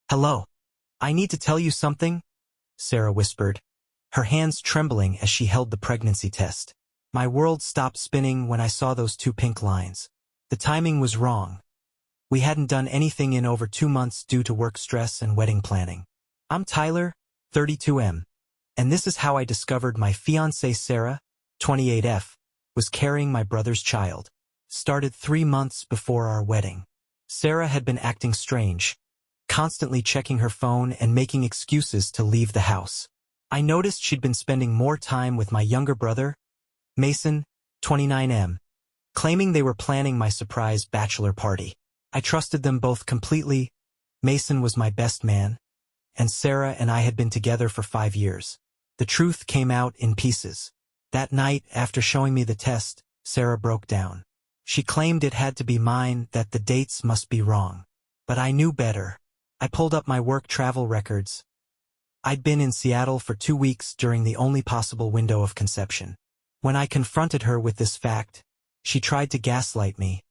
Hello. I need to tell you something, Sarah whispered, her hands trembling as she held the pregnancy test. My world stopped spinning when I saw those two pink lines. The timing was wrong. We hadn't done anything in over 2 months due to work stress and wedding planning. I'm Tyler, 32M, and this is how I discovered my fiancée Sarah, 28F, was carrying my brother's child. Started 3 months before our wedding. Sarah had been acting strange, constantly checking her phone and making excuses to leave the house. I noticed she'd been spending more time with my younger brother, Mason, 29M, claiming they were planning my surprise bachelor party. I trusted them both completely. Mason was my best man, and Sarah and I had been together for 5 years. The truth came out in pieces. That night, after showing me the test, Sarah broke down. She claimed it had to be mine, that the dates must be wrong. But I knew better. I pulled up my work travel records. I'd been in Seattle for 2 weeks during the only possible window of conception. When I confronted her with this fact, she tried to gaslight me,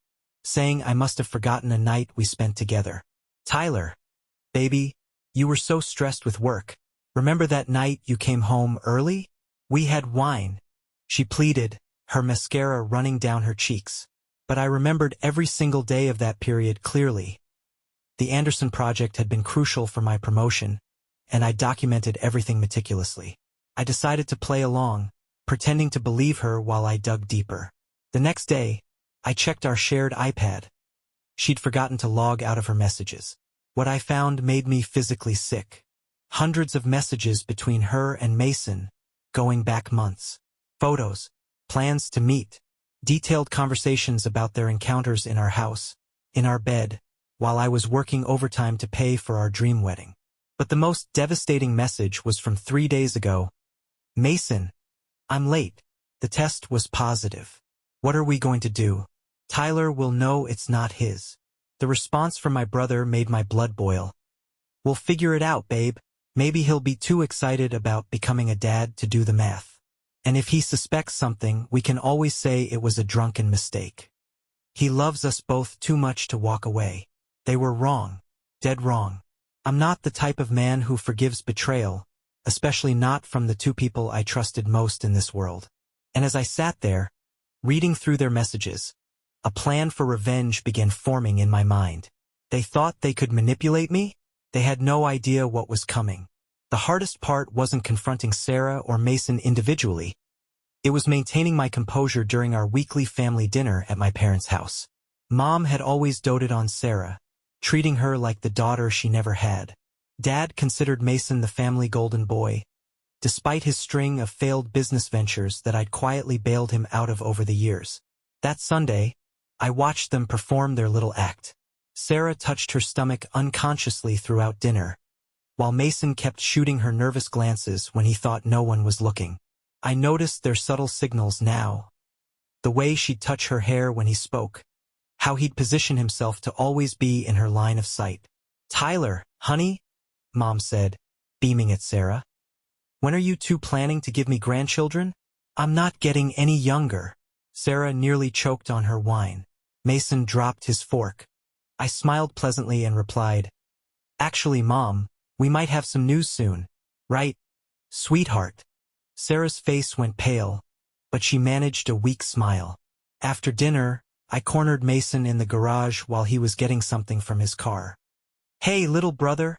saying I must have forgotten a night we spent together. Tyler, baby, you were so stressed with work. Remember that night you came home early? We had wine, she pleaded, her mascara running down her cheeks. But I remembered every single day of that period clearly. The Anderson project had been crucial for my promotion, and I documented everything meticulously. I decided to play along, pretending to believe her while I dug deeper. The next day, I checked our shared iPad. She'd forgotten to log out of her messages. What I found made me physically sick. Hundreds of messages between her and Mason, going back months. Photos, plans to meet, detailed conversations about their encounters in our house, in our bed, while I was working overtime to pay for our dream wedding. But the most devastating message was from 3 days ago. Mason, I'm late. The test was positive. What are we going to do? Tyler will know it's not his. The response from my brother made my blood boil. We'll figure it out, babe. Maybe he'll be too excited about becoming a dad to do the math. And if he suspects something, we can always say it was a drunken mistake. He loves us both too much to walk away. They were wrong. Dead wrong. I'm not the type of man who forgives betrayal, especially not from the two people I trusted most in this world. And as I sat there, reading through their messages, a plan for revenge began forming in my mind. They thought they could manipulate me? They had no idea what was coming. The hardest part wasn't confronting Sarah or Mason individually. It was maintaining my composure during our weekly family dinner at my parents' house. Mom had always doted on Sarah, treating her like the daughter she never had. Dad considered Mason the family golden boy, despite his string of failed business ventures that I'd quietly bailed him out of over the years. That Sunday, I watched them perform their little act. Sarah touched her stomach unconsciously throughout dinner, while Mason kept shooting her nervous glances when he thought no one was looking. I noticed their subtle signals now. The way she'd touch her hair when he spoke, how he'd position himself to always be in her line of sight. Tyler, honey, Mom said, beaming at Sarah. When are you two planning to give me grandchildren? I'm not getting any younger. Sarah nearly choked on her wine. Mason dropped his fork. I smiled pleasantly and replied, Actually, Mom, we might have some news soon. Right, sweetheart? Sarah's face went pale, but she managed a weak smile. After dinner, I cornered Mason in the garage while he was getting something from his car. Hey, little brother,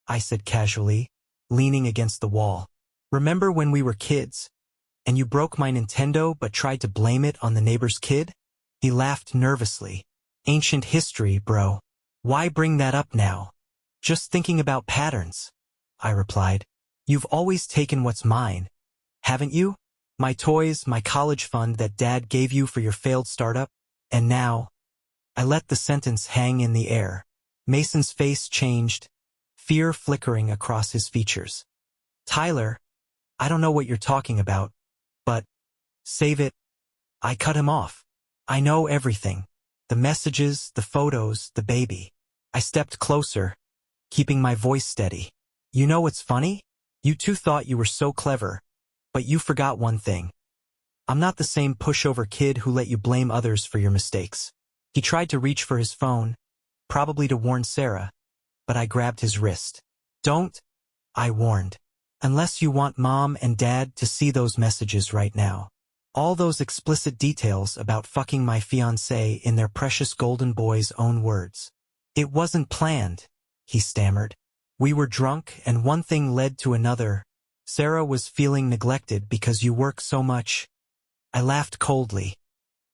I said casually, leaning against the wall. Remember when we were kids, and you broke my Nintendo but tried to blame it on the neighbor's kid? He laughed nervously. Ancient history, bro. Why bring that up now? Just thinking about patterns, I replied. You've always taken what's mine, haven't you? My toys, my college fund that Dad gave you for your failed startup, and now... I let the sentence hang in the air. Mason's face changed, fear flickering across his features. Tyler, I don't know what you're talking about, but... Save it. I cut him off. I know everything. The messages, the photos, the baby. I stepped closer, keeping my voice steady. You know what's funny? You two thought you were so clever, but you forgot one thing. I'm not the same pushover kid who let you blame others for your mistakes. He tried to reach for his phone, probably to warn Sarah, but I grabbed his wrist. Don't, I warned. Unless you want Mom and Dad to see those messages right now. All those explicit details about fucking my fiancé in their precious golden boy's own words. It wasn't planned, he stammered. We were drunk and one thing led to another. Sarah was feeling neglected because you work so much. I laughed coldly.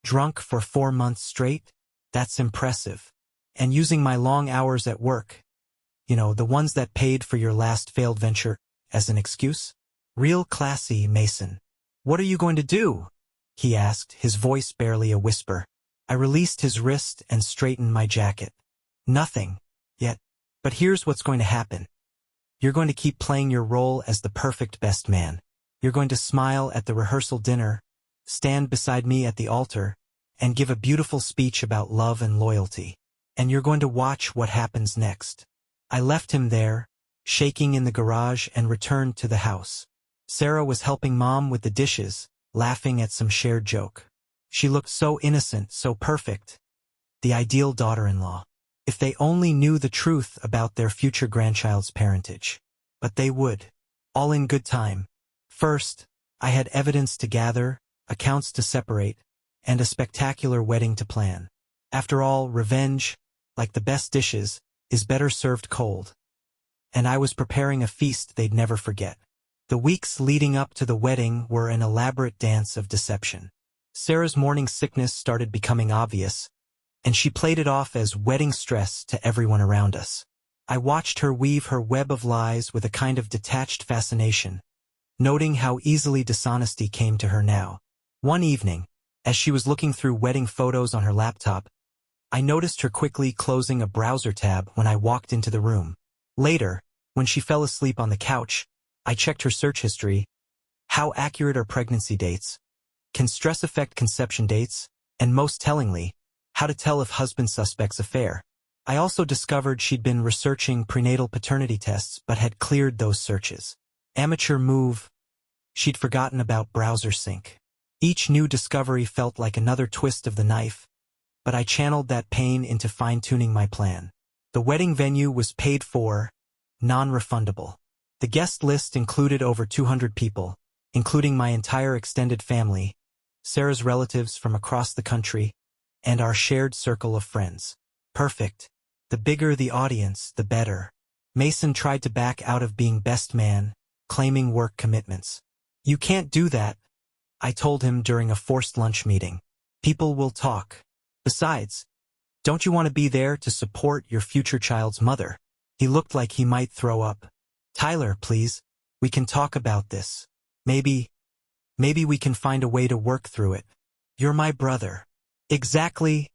Drunk for 4 months straight? That's impressive. And using my long hours at work, the ones that paid for your last failed venture, as an excuse? Real classy, Mason. What are you going to do? He asked, his voice barely a whisper. I released his wrist and straightened my jacket. Nothing. Yet. But here's what's going to happen. You're going to keep playing your role as the perfect best man. You're going to smile at the rehearsal dinner, stand beside me at the altar, and give a beautiful speech about love and loyalty. And you're going to watch what happens next. I left him there, shaking in the garage, and returned to the house. Sarah was helping Mom with the dishes, laughing at some shared joke. She looked so innocent, so perfect. The ideal daughter-in-law. If they only knew the truth about their future grandchild's parentage. But they would. All in good time. First, I had evidence to gather, accounts to separate, and a spectacular wedding to plan. After all, revenge, like the best dishes, is better served cold. And I was preparing a feast they'd never forget. The weeks leading up to the wedding were an elaborate dance of deception. Sarah's morning sickness started becoming obvious, and she played it off as wedding stress to everyone around us. I watched her weave her web of lies with a kind of detached fascination, noting how easily dishonesty came to her now. One evening, as she was looking through wedding photos on her laptop, I noticed her quickly closing a browser tab when I walked into the room. Later, when she fell asleep on the couch, I checked her search history. How accurate are pregnancy dates? Can stress affect conception dates? And most tellingly, how to tell if husband suspect's affair. I also discovered she'd been researching prenatal paternity tests but had cleared those searches. Amateur move. She'd forgotten about browser sync. Each new discovery felt like another twist of the knife, but I channeled that pain into fine-tuning my plan. The wedding venue was paid for, non-refundable. The guest list included over 200 people, including my entire extended family, Sarah's relatives from across the country, and our shared circle of friends. Perfect. The bigger the audience, the better. Mason tried to back out of being best man, claiming work commitments. You can't do that, I told him during a forced lunch meeting. People will talk. Besides, don't you want to be there to support your future child's mother? He looked like he might throw up. Tyler, please. We can talk about this. Maybe we can find a way to work through it. You're my brother. Exactly,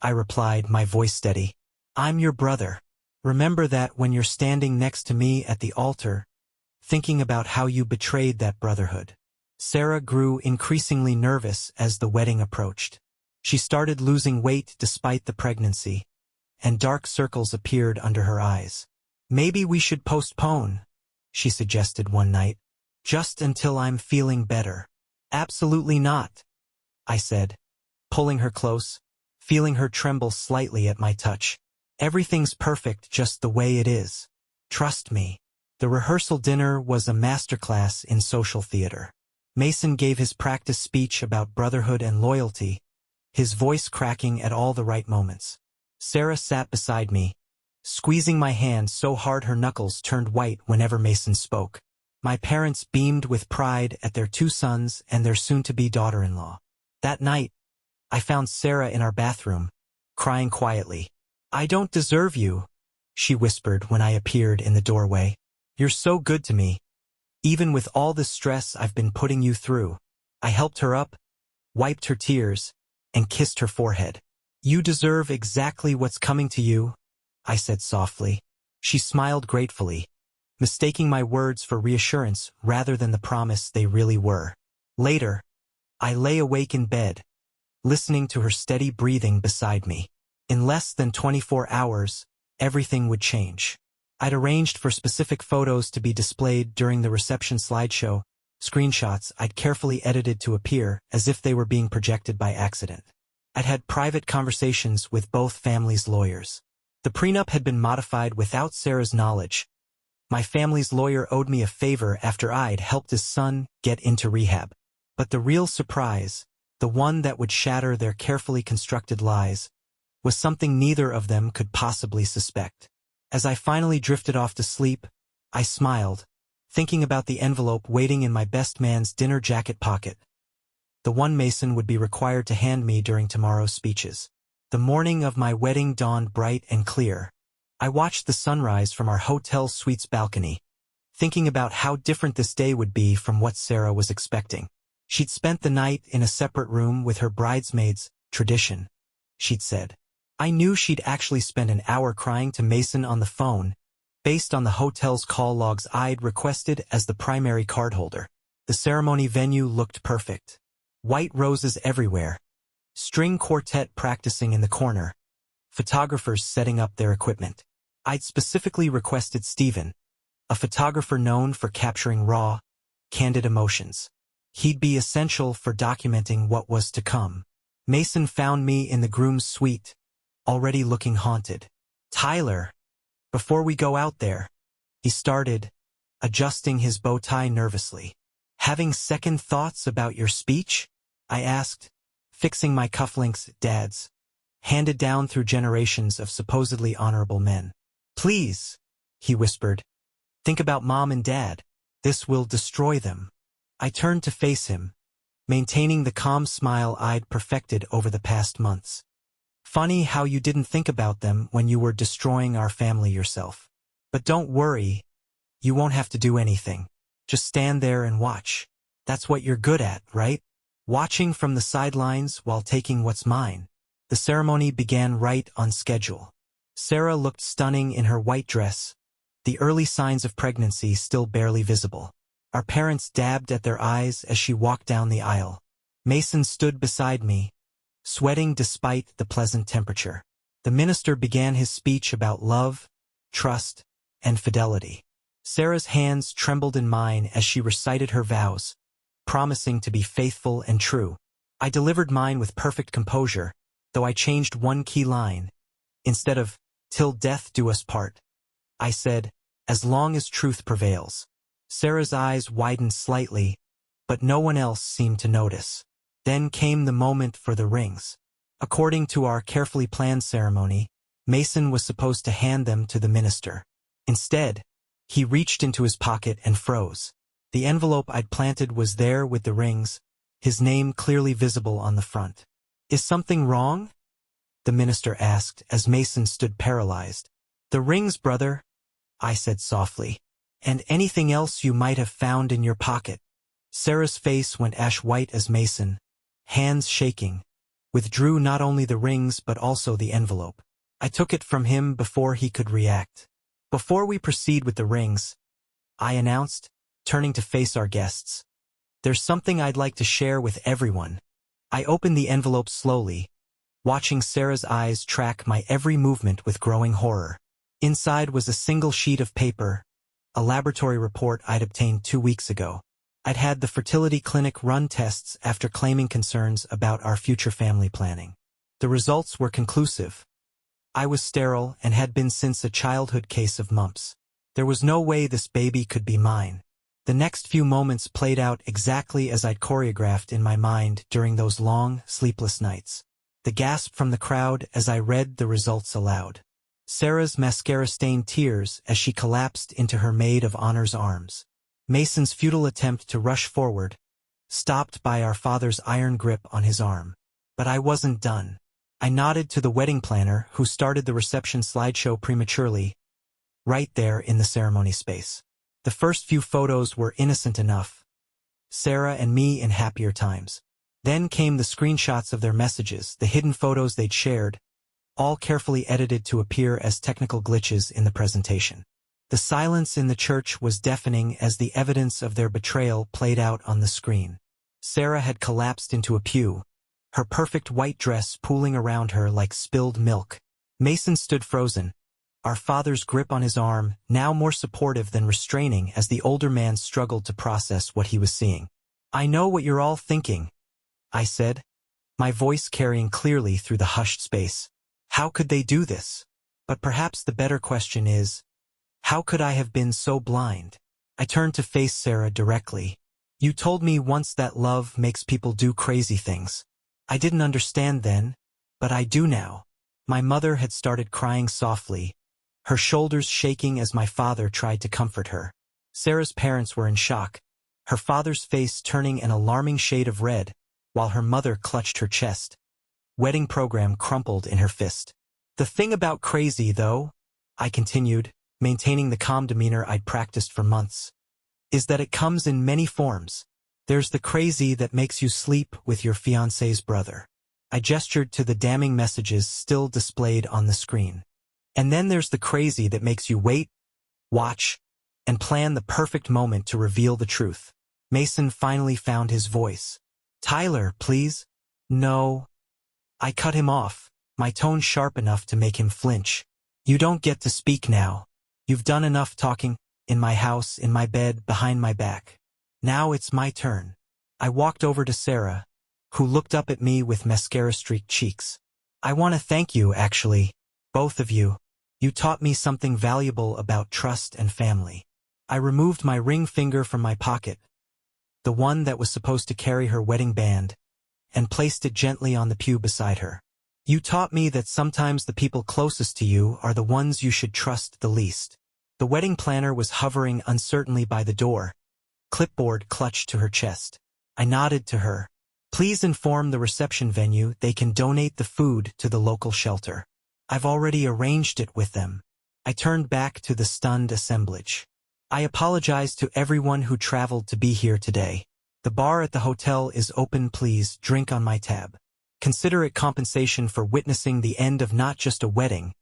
I replied, my voice steady. I'm your brother. Remember that when you're standing next to me at the altar, thinking about how you betrayed that brotherhood. Sarah grew increasingly nervous as the wedding approached. She started losing weight despite the pregnancy, and dark circles appeared under her eyes. Maybe we should postpone, she suggested one night, just until I'm feeling better. Absolutely not, I said, pulling her close, feeling her tremble slightly at my touch. Everything's perfect just the way it is. Trust me. The rehearsal dinner was a masterclass in social theater. Mason gave his practice speech about brotherhood and loyalty, his voice cracking at all the right moments. Sarah sat beside me, squeezing my hand so hard her knuckles turned white whenever Mason spoke. My parents beamed with pride at their 2 sons and their soon-to-be daughter-in-law. That night, I found Sarah in our bathroom, crying quietly. I don't deserve you, she whispered when I appeared in the doorway. You're so good to me. Even with all the stress I've been putting you through. I helped her up, wiped her tears, and kissed her forehead. You deserve exactly what's coming to you, I said softly. She smiled gratefully, mistaking my words for reassurance rather than the promise they really were. Later, I lay awake in bed, listening to her steady breathing beside me. In less than 24 hours, everything would change. I'd arranged for specific photos to be displayed during the reception slideshow, screenshots I'd carefully edited to appear as if they were being projected by accident. I'd had private conversations with both families' lawyers. The prenup had been modified without Sarah's knowledge. My family's lawyer owed me a favor after I'd helped his son get into rehab. But the real surprise, the one that would shatter their carefully constructed lies, was something neither of them could possibly suspect. As I finally drifted off to sleep, I smiled, thinking about the envelope waiting in my best man's dinner jacket pocket. The one Mason would be required to hand me during tomorrow's speeches. The morning of my wedding dawned bright and clear. I watched the sunrise from our hotel suite's balcony, thinking about how different this day would be from what Sarah was expecting. She'd spent the night in a separate room with her bridesmaids, tradition, she'd said. I knew she'd actually spent an hour crying to Mason on the phone, based on the hotel's call logs I'd requested as the primary cardholder. The ceremony venue looked perfect. White roses everywhere. String quartet practicing in the corner. Photographers setting up their equipment. I'd specifically requested Stephen, a photographer known for capturing raw, candid emotions. He'd be essential for documenting what was to come. Mason found me in the groom's suite, already looking haunted. "Tyler, before we go out there," he started, adjusting his bow tie nervously. "Having second thoughts about your speech?" I asked, fixing my cufflinks, Dad's, handed down through generations of supposedly honorable men. "Please," he whispered, "think about Mom and Dad. This will destroy them." I turned to face him, maintaining the calm smile I'd perfected over the past months. "Funny how you didn't think about them when you were destroying our family yourself. But don't worry, you won't have to do anything. Just stand there and watch. That's what you're good at, right? Watching from the sidelines while taking what's mine." The ceremony began right on schedule. Sarah looked stunning in her white dress, the early signs of pregnancy still barely visible. Our parents dabbed at their eyes as she walked down the aisle. Mason stood beside me, sweating despite the pleasant temperature. The minister began his speech about love, trust, and fidelity. Sarah's hands trembled in mine as she recited her vows, promising to be faithful and true. I delivered mine with perfect composure, though I changed one key line. Instead of, "Till death do us part," I said, "As long as truth prevails." Sarah's eyes widened slightly, but no one else seemed to notice. Then came the moment for the rings. According to our carefully planned ceremony, Mason was supposed to hand them to the minister. Instead, he reached into his pocket and froze. The envelope I'd planted was there with the rings, his name clearly visible on the front. "Is something wrong?" the minister asked as Mason stood paralyzed. "The rings, brother," I said softly. "And anything else you might have found in your pocket." Sarah's face went ash white as Mason, hands shaking, withdrew not only the rings but also the envelope. I took it from him before he could react. "Before we proceed with the rings," I announced, turning to face our guests, "there's something I'd like to share with everyone." I opened the envelope slowly, watching Sarah's eyes track my every movement with growing horror. Inside was a single sheet of paper, a laboratory report I'd obtained 2 weeks ago. I'd had the fertility clinic run tests after claiming concerns about our future family planning. The results were conclusive. I was sterile and had been since a childhood case of mumps. There was no way this baby could be mine. The next few moments played out exactly as I'd choreographed in my mind during those long, sleepless nights. The gasp from the crowd as I read the results aloud. Sarah's mascara-stained tears as she collapsed into her maid of honor's arms. Mason's futile attempt to rush forward, stopped by our father's iron grip on his arm. But I wasn't done. I nodded to the wedding planner who started the reception slideshow prematurely, right there in the ceremony space. The first few photos were innocent enough. Sarah and me in happier times. Then came the screenshots of their messages, the hidden photos they'd shared, all carefully edited to appear as technical glitches in the presentation. The silence in the church was deafening as the evidence of their betrayal played out on the screen. Sarah had collapsed into a pew, her perfect white dress pooling around her like spilled milk. Mason stood frozen, our father's grip on his arm now more supportive than restraining as the older man struggled to process what he was seeing. "I know what you're all thinking," I said, my voice carrying clearly through the hushed space. "How could they do this?" But perhaps the better question is, how could I have been so blind? I turned to face Sarah directly. You told me once that love makes people do crazy things. I didn't understand then, but I do now. My mother had started crying softly, her shoulders shaking as my father tried to comfort her. Sarah's parents were in shock, her father's face turning an alarming shade of red, while her mother clutched her chest. Wedding program crumpled in her fist. The thing about crazy, though, I continued, maintaining the calm demeanor I'd practiced for months, is that it comes in many forms. There's the crazy that makes you sleep with your fiancé's brother. I gestured to the damning messages still displayed on the screen. And then there's the crazy that makes you wait, watch, and plan the perfect moment to reveal the truth. Mason finally found his voice. Tyler, please? No. I cut him off, my tone sharp enough to make him flinch. You don't get to speak now. You've done enough talking, in my house, in my bed, behind my back. Now it's my turn. I walked over to Sarah, who looked up at me with mascara-streaked cheeks. I want to thank you, actually, both of you. You taught me something valuable about trust and family. I removed my ring finger from my pocket, the one that was supposed to carry her wedding band, and placed it gently on the pew beside her. You taught me that sometimes the people closest to you are the ones you should trust the least. The wedding planner was hovering uncertainly by the door, clipboard clutched to her chest. I nodded to her. Please inform the reception venue they can donate the food to the local shelter. I've already arranged it with them. I turned back to the stunned assemblage. I apologize to everyone who traveled to be here today. The bar at the hotel is open, please drink on my tab. Consider it compensation for witnessing the end of not just a wedding,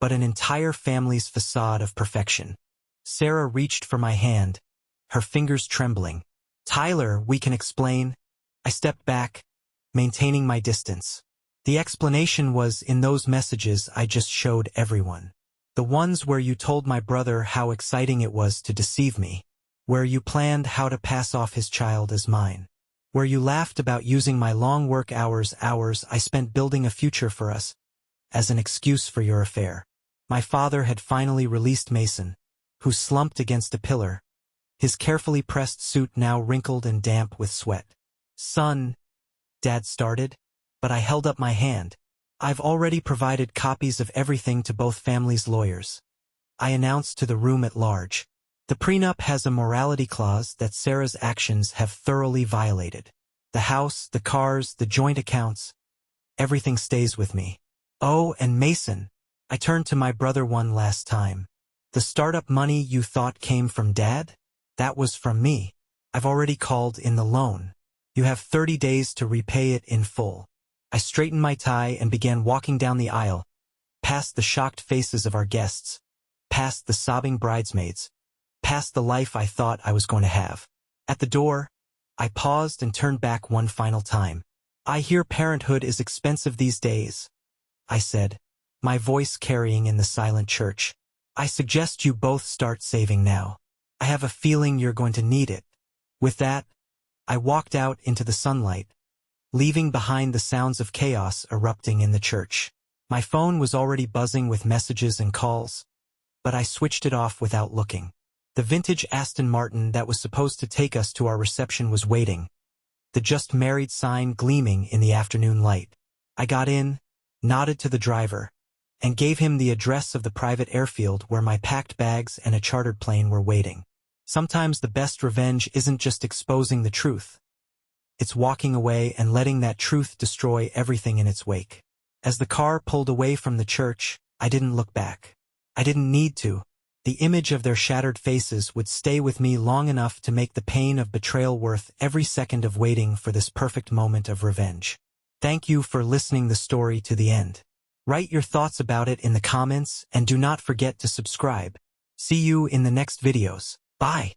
but an entire family's facade of perfection. Sarah reached for my hand, her fingers trembling. Tyler, we can explain. I stepped back, maintaining my distance. The explanation was in those messages I just showed everyone. The ones where you told my brother how exciting it was to deceive me, where you planned how to pass off his child as mine, where you laughed about using my long work hours I spent building a future for us, as an excuse for your affair. My father had finally released Mason, who slumped against a pillar, his carefully pressed suit now wrinkled and damp with sweat. Son, Dad started, but I held up my hand. I've already provided copies of everything to both families' lawyers. I announced to the room at large. The prenup has a morality clause that Sarah's actions have thoroughly violated. The house, the cars, the joint accounts, everything stays with me. Oh, and Mason. I turned to my brother one last time. The startup money you thought came from Dad? That was from me. I've already called in the loan. You have 30 days to repay it in full. I straightened my tie and began walking down the aisle, past the shocked faces of our guests, past the sobbing bridesmaids, past the life I thought I was going to have. At the door, I paused and turned back one final time. I hear parenthood is expensive these days, I said, my voice carrying in the silent church. I suggest you both start saving now. I have a feeling you're going to need it. With that, I walked out into the sunlight, leaving behind the sounds of chaos erupting in the church. My phone was already buzzing with messages and calls, but I switched it off without looking. The vintage Aston Martin that was supposed to take us to our reception was waiting, the just married sign gleaming in the afternoon light. I got in, nodded to the driver, and gave him the address of the private airfield where my packed bags and a chartered plane were waiting. Sometimes the best revenge isn't just exposing the truth. It's walking away and letting that truth destroy everything in its wake. As the car pulled away from the church, I didn't look back. I didn't need to. The image of their shattered faces would stay with me long enough to make the pain of betrayal worth every second of waiting for this perfect moment of revenge. Thank you for listening the story to the end. Write your thoughts about it in the comments and do not forget to subscribe. See you in the next videos. Bye.